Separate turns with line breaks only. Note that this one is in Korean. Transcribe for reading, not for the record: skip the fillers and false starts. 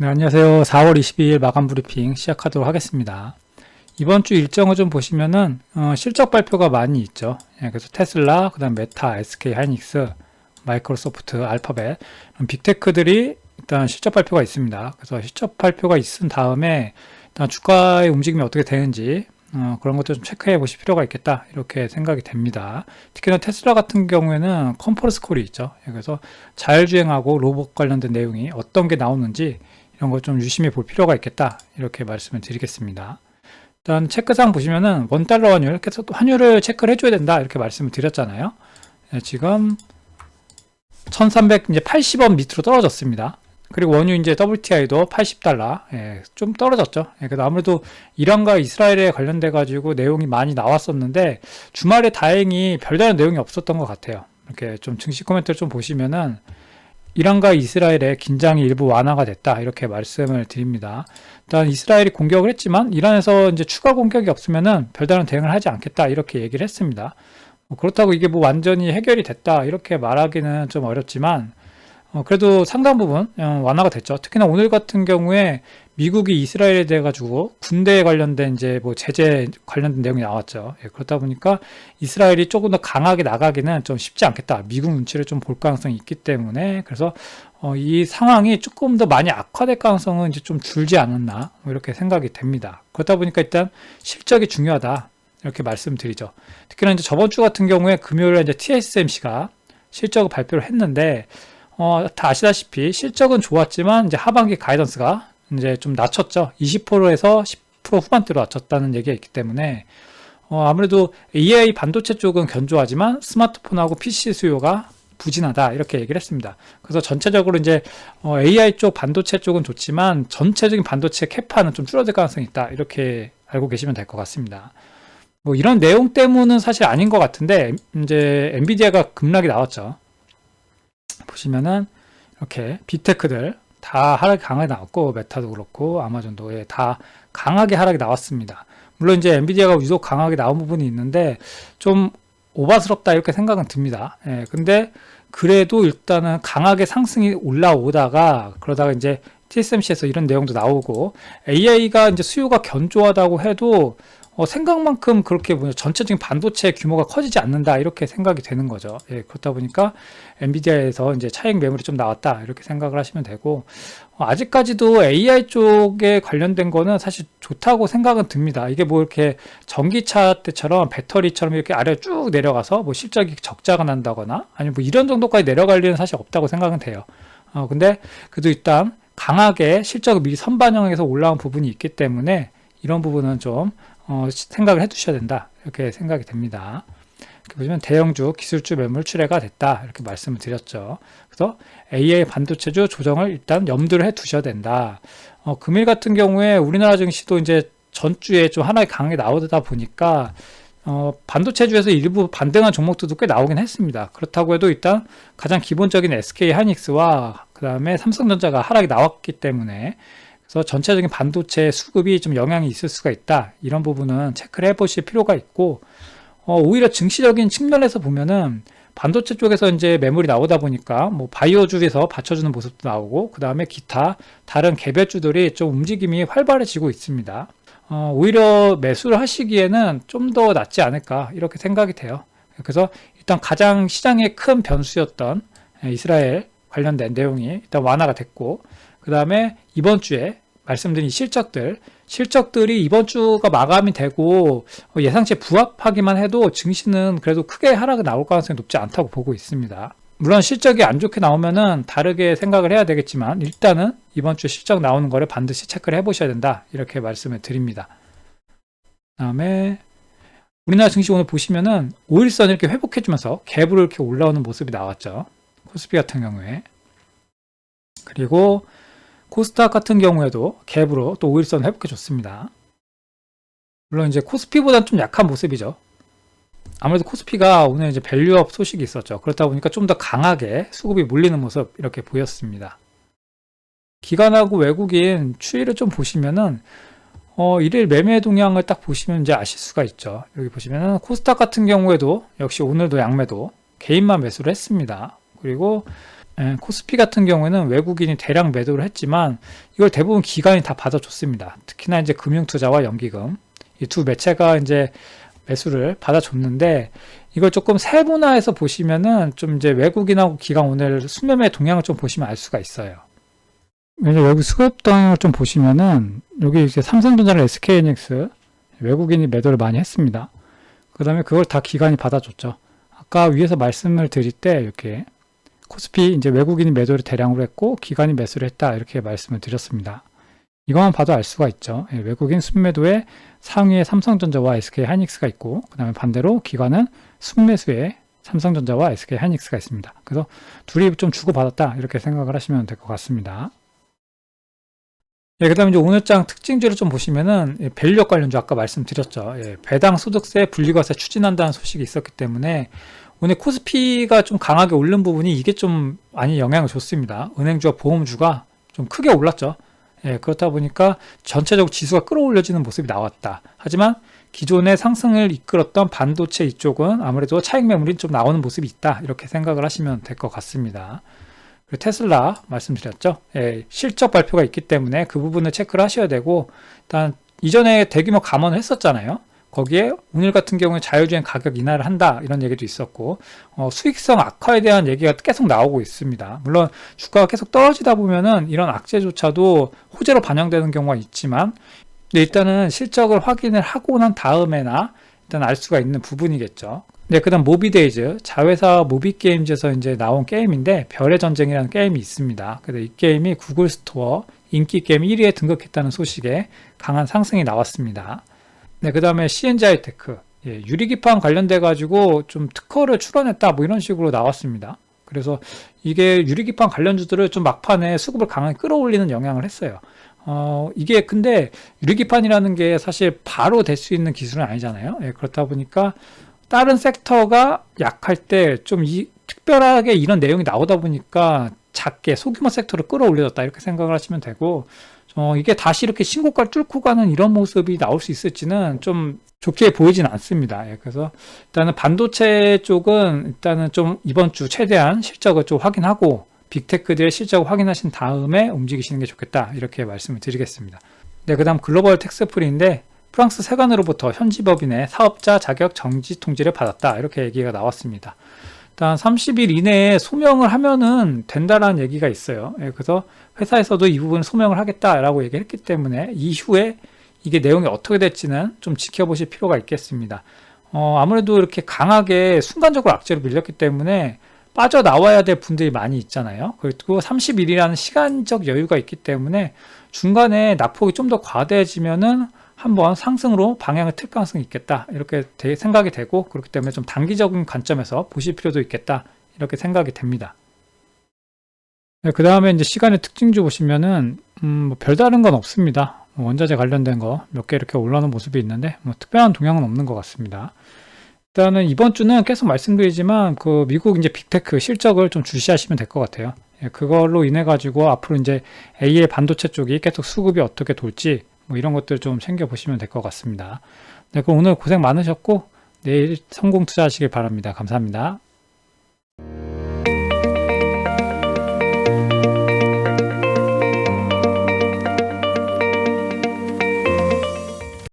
네, 안녕하세요. 4월 22일 마감 브리핑 시작하도록 하겠습니다. 이번 주 일정을 좀 보시면은 실적 발표가 많이 있죠. 그래서 테슬라, 그다음 메타, SK 하이닉스, 마이크로소프트, 알파벳 빅테크들이 일단 실적 발표가 있습니다. 그래서 실적 발표가 있은 다음에 일단 주가의 움직임이 어떻게 되는지 그런 것도 좀 체크해 보실 필요가 있겠다 이렇게 생각이 됩니다. 특히나 테슬라 같은 경우에는 컨퍼런스 콜이 있죠. 그래서 자율주행하고 로봇 관련된 내용이 어떤 게 나오는지 이런 거 좀 유심히 볼 필요가 있겠다 이렇게 말씀을 드리겠습니다. 일단 체크상 보시면은 원달러 환율, 그래서 또 환율을 체크를 해줘야 된다 이렇게 말씀을 드렸잖아요. 지금 1380원 밑으로 떨어졌습니다. 그리고 원유 이제 WTI도 80달러, 좀 떨어졌죠. 그래서 아무래도 이란과 이스라엘에 관련돼 가지고 내용이 많이 나왔었는데 주말에 다행히 별다른 내용이 없었던 것 같아요. 이렇게 좀 증시 코멘트를 좀 보시면은 이란과 이스라엘의 긴장이 일부 완화가 됐다 이렇게 말씀을 드립니다. 일단 이스라엘이 공격을 했지만 이란에서 이제 추가 공격이 없으면은 별다른 대응을 하지 않겠다 이렇게 얘기를 했습니다. 그렇다고 이게 뭐 완전히 해결이 됐다 이렇게 말하기는 좀 어렵지만 그래도 상당 부분 완화가 됐죠. 특히나 오늘 같은 경우에 미국이 이스라엘에 대해 가지고 군대에 관련된 이제 뭐 제재 관련된 내용이 나왔죠. 그렇다 보니까 이스라엘이 조금 더 강하게 나가기는 좀 쉽지 않겠다. 미국 눈치를 좀 볼 가능성이 있기 때문에 그래서 이 상황이 조금 더 많이 악화될 가능성은 이제 좀 줄지 않았나 뭐 이렇게 생각이 됩니다. 그렇다 보니까 일단 실적이 중요하다 이렇게 말씀드리죠. 특히나 이제 저번 주 같은 경우에 금요일에 이제 TSMC가 실적을 발표를 했는데 다 아시다시피 실적은 좋았지만 이제 하반기 가이던스가 이제 좀 낮췄죠. 20%에서 10% 후반대로 낮췄다는 얘기가 있기 때문에 아무래도 AI 반도체 쪽은 견조하지만 스마트폰하고 PC 수요가 부진하다 이렇게 얘기를 했습니다. 그래서 전체적으로 이제 AI 쪽 반도체 쪽은 좋지만 전체적인 반도체 캐파는 좀 줄어들 가능성이 있다 이렇게 알고 계시면 될 것 같습니다. 뭐 이런 내용 때문은 사실 아닌 것 같은데 이제 엔비디아가 급락이 나왔죠. 보시면은 이렇게 빅테크들 다 하락이 강하게 나왔고 메타도 그렇고 아마존도 다 강하게 하락이 나왔습니다. 물론 이제 엔비디아가 유독 강하게 나온 부분이 있는데 좀 오바스럽다 이렇게 생각은 듭니다. 근데 그래도 일단은 강하게 상승이 올라오다가 그러다가 이제 TSMC에서 이런 내용도 나오고 AI가 이제 수요가 견조하다고 해도 생각만큼 그렇게 전체적인 반도체 규모가 커지지 않는다 이렇게 생각이 되는 거죠. 그렇다 보니까 엔비디아에서 이제 차익 매물이 좀 나왔다 이렇게 생각을 하시면 되고 아직까지도 AI 쪽에 관련된 거는 사실 좋다고 생각은 듭니다. 이게 뭐 이렇게 전기차 때처럼 배터리처럼 이렇게 아래로 쭉 내려가서 뭐 실적이 적자가 난다거나 아니면 뭐 이런 정도까지 내려갈 일은 사실 없다고 생각은 돼요. 근데 그래도 일단 강하게 실적을 미리 선반영해서 올라온 부분이 있기 때문에 이런 부분은 좀 생각을 해 두셔야 된다 이렇게 생각이 됩니다. 보시면 대형주, 기술주 매물 출회가 됐다 이렇게 말씀을 드렸죠. 그래서 AI 반도체주 조정을 일단 염두를 해 두셔야 된다. 금일 같은 경우에 우리나라 증시도 이제 전주에 좀 하나의 강하게 나오다 보니까 반도체주에서 일부 반등한 종목들도 꽤 나오긴 했습니다. 그렇다고 해도 일단 가장 기본적인 SK 하이닉스와 그 다음에 삼성전자가 하락이 나왔기 때문에 그래서 전체적인 반도체 수급이 좀 영향이 있을 수가 있다. 이런 부분은 체크를 해보실 필요가 있고, 오히려 증시적인 측면에서 보면은 반도체 쪽에서 이제 매물이 나오다 보니까 뭐 바이오주에서 받쳐주는 모습도 나오고, 그 다음에 기타 다른 개별주들이 좀 움직임이 활발해지고 있습니다. 오히려 매수를 하시기에는 좀 더 낫지 않을까 이렇게 생각이 돼요. 그래서 일단 가장 시장의 큰 변수였던 이스라엘 관련된 내용이 일단 완화가 됐고, 그 다음에 이번 주에 말씀드린 실적들이 이번 주가 마감이 되고 예상치에 부합하기만 해도 증시는 그래도 크게 하락이 나올 가능성이 높지 않다고 보고 있습니다. 물론 실적이 안 좋게 나오면은 다르게 생각을 해야 되겠지만 일단은 이번 주 실적 나오는 거를 반드시 체크를 해보셔야 된다 이렇게 말씀을 드립니다. 그 다음에 우리나라 증시 오늘 보시면은 5일선 이렇게 회복해주면서 갭으로 이렇게 올라오는 모습이 나왔죠. 코스피 같은 경우에. 그리고 코스닥 같은 경우에도 갭으로 또 5일선 회복해 줬습니다. 물론 이제 코스피보다는 좀 약한 모습이죠. 아무래도 코스피가 오늘 이제 밸류업 소식이 있었죠. 그렇다 보니까 좀 더 강하게 수급이 몰리는 모습 이렇게 보였습니다. 기관하고 외국인 추이를 좀 보시면은 일일 매매 동향을 딱 보시면 이제 아실 수가 있죠. 여기 보시면은 코스닥 같은 경우에도 역시 오늘도 양매도 개인만 매수를 했습니다. 그리고 코스피 같은 경우에는 외국인이 대량 매도를 했지만 이걸 대부분 기관이 다 받아줬습니다. 특히나 이제 금융투자와 연기금 이 두 매체가 이제 매수를 받아줬는데 이걸 조금 세분화해서 보시면은 좀 이제 외국인하고 기관 오늘 순매매 동향을 좀 보시면 알 수가 있어요. 여기 수급 동향을 좀 보시면은 여기 이제 삼성전자랑 SK하이닉스 외국인이 매도를 많이 했습니다. 그 다음에 그걸 다 기관이 받아줬죠. 아까 위에서 말씀을 드릴 때 이렇게 코스피 이제 외국인이 매도를 대량으로 했고 기관이 매수를 했다 이렇게 말씀을 드렸습니다. 이것만 봐도 알 수가 있죠. 외국인 순매도에 상위에 삼성전자와 SK하이닉스가 있고 그 다음에 반대로 기관은 순매수에 삼성전자와 SK하이닉스가 있습니다. 그래서 둘이 좀 주고받았다 이렇게 생각을 하시면 될 것 같습니다. 그 다음에 이제 오늘장 특징주를 좀 보시면은 밸류업 관련주 아까 말씀드렸죠. 배당 소득세 분리과세 추진한다는 소식이 있었기 때문에 오늘 코스피가 좀 강하게 오른 부분이 이게 좀 많이 영향을 줬습니다. 은행주와 보험주가 좀 크게 올랐죠. 그렇다 보니까 전체적으로 지수가 끌어올려지는 모습이 나왔다. 하지만 기존의 상승을 이끌었던 반도체 이쪽은 아무래도 차익 매물이 좀 나오는 모습이 있다. 이렇게 생각을 하시면 될 것 같습니다. 그리고 테슬라 말씀드렸죠. 실적 발표가 있기 때문에 그 부분을 체크를 하셔야 되고 일단 이전에 대규모 감원을 했었잖아요. 거기에 오늘 같은 경우에 자율주행 가격 인하를 한다 이런 얘기도 있었고 수익성 악화에 대한 얘기가 계속 나오고 있습니다. 물론 주가가 계속 떨어지다 보면은 이런 악재조차도 호재로 반영되는 경우가 있지만 일단은 실적을 확인을 하고 난 다음에나 일단 알 수가 있는 부분이겠죠. 그 다음 모비데이즈 자회사 모비게임즈에서 이제 나온 게임인데 별의 전쟁이라는 게임이 있습니다. 그래서 이 게임이 구글 스토어 인기 게임 1위에 등극했다는 소식에 강한 상승이 나왔습니다. 그 다음에 CNG 하이테크 유리기판 관련돼 가지고 좀 특허를 출원했다 뭐 이런 식으로 나왔습니다. 그래서 이게 유리기판 관련주들을 좀 막판에 수급을 강하게 끌어올리는 영향을 했어요. 이게 근데 유리기판이라는 게 사실 바로 될 수 있는 기술은 아니잖아요. 그렇다 보니까 다른 섹터가 약할 때 좀 특별하게 이런 내용이 나오다 보니까 작게 소규모 섹터를 끌어올려졌다 이렇게 생각을 하시면 되고 이게 다시 이렇게 신고가를 뚫고 가는 이런 모습이 나올 수 있을지는 좀 좋게 보이진 않습니다. 그래서 일단은 반도체 쪽은 일단은 좀 이번 주 최대한 실적을 좀 확인하고 빅테크들의 실적을 확인하신 다음에 움직이시는 게 좋겠다 이렇게 말씀을 드리겠습니다. 그 다음 글로벌 텍스프리인데 프랑스 세관으로부터 현지 법인의 사업자 자격 정지 통지를 받았다 이렇게 얘기가 나왔습니다. 일단 30일 이내에 소명을 하면은 된다라는 얘기가 있어요. 그래서 회사에서도 이 부분을 소명을 하겠다라고 얘기했기 때문에 이후에 이게 내용이 어떻게 될지는 좀 지켜보실 필요가 있겠습니다. 아무래도 이렇게 강하게 순간적으로 악재로 밀렸기 때문에 빠져나와야 될 분들이 많이 있잖아요. 그리고 30일이라는 시간적 여유가 있기 때문에 중간에 낙폭이 좀 더 과대해지면은 한번 상승으로 방향을 틀 가능성이 있겠다 이렇게 생각이 되고 그렇기 때문에 좀 단기적인 관점에서 보실 필요도 있겠다 이렇게 생각이 됩니다. 그 다음에 이제 시간의 특징주 보시면은 뭐 별다른 건 없습니다. 원자재 관련된 거 몇 개 이렇게 올라오는 모습이 있는데 뭐 특별한 동향은 없는 것 같습니다. 일단은 이번 주는 계속 말씀드리지만 그 미국 이제 빅테크 실적을 좀 주시하시면 될 것 같아요. 그걸로 인해 가지고 앞으로 이제 AI 반도체 쪽이 계속 수급이 어떻게 돌지 뭐 이런 것들 좀 챙겨보시면 될 것 같습니다. 그럼 오늘 고생 많으셨고 내일 성공 투자하시길 바랍니다. 감사합니다.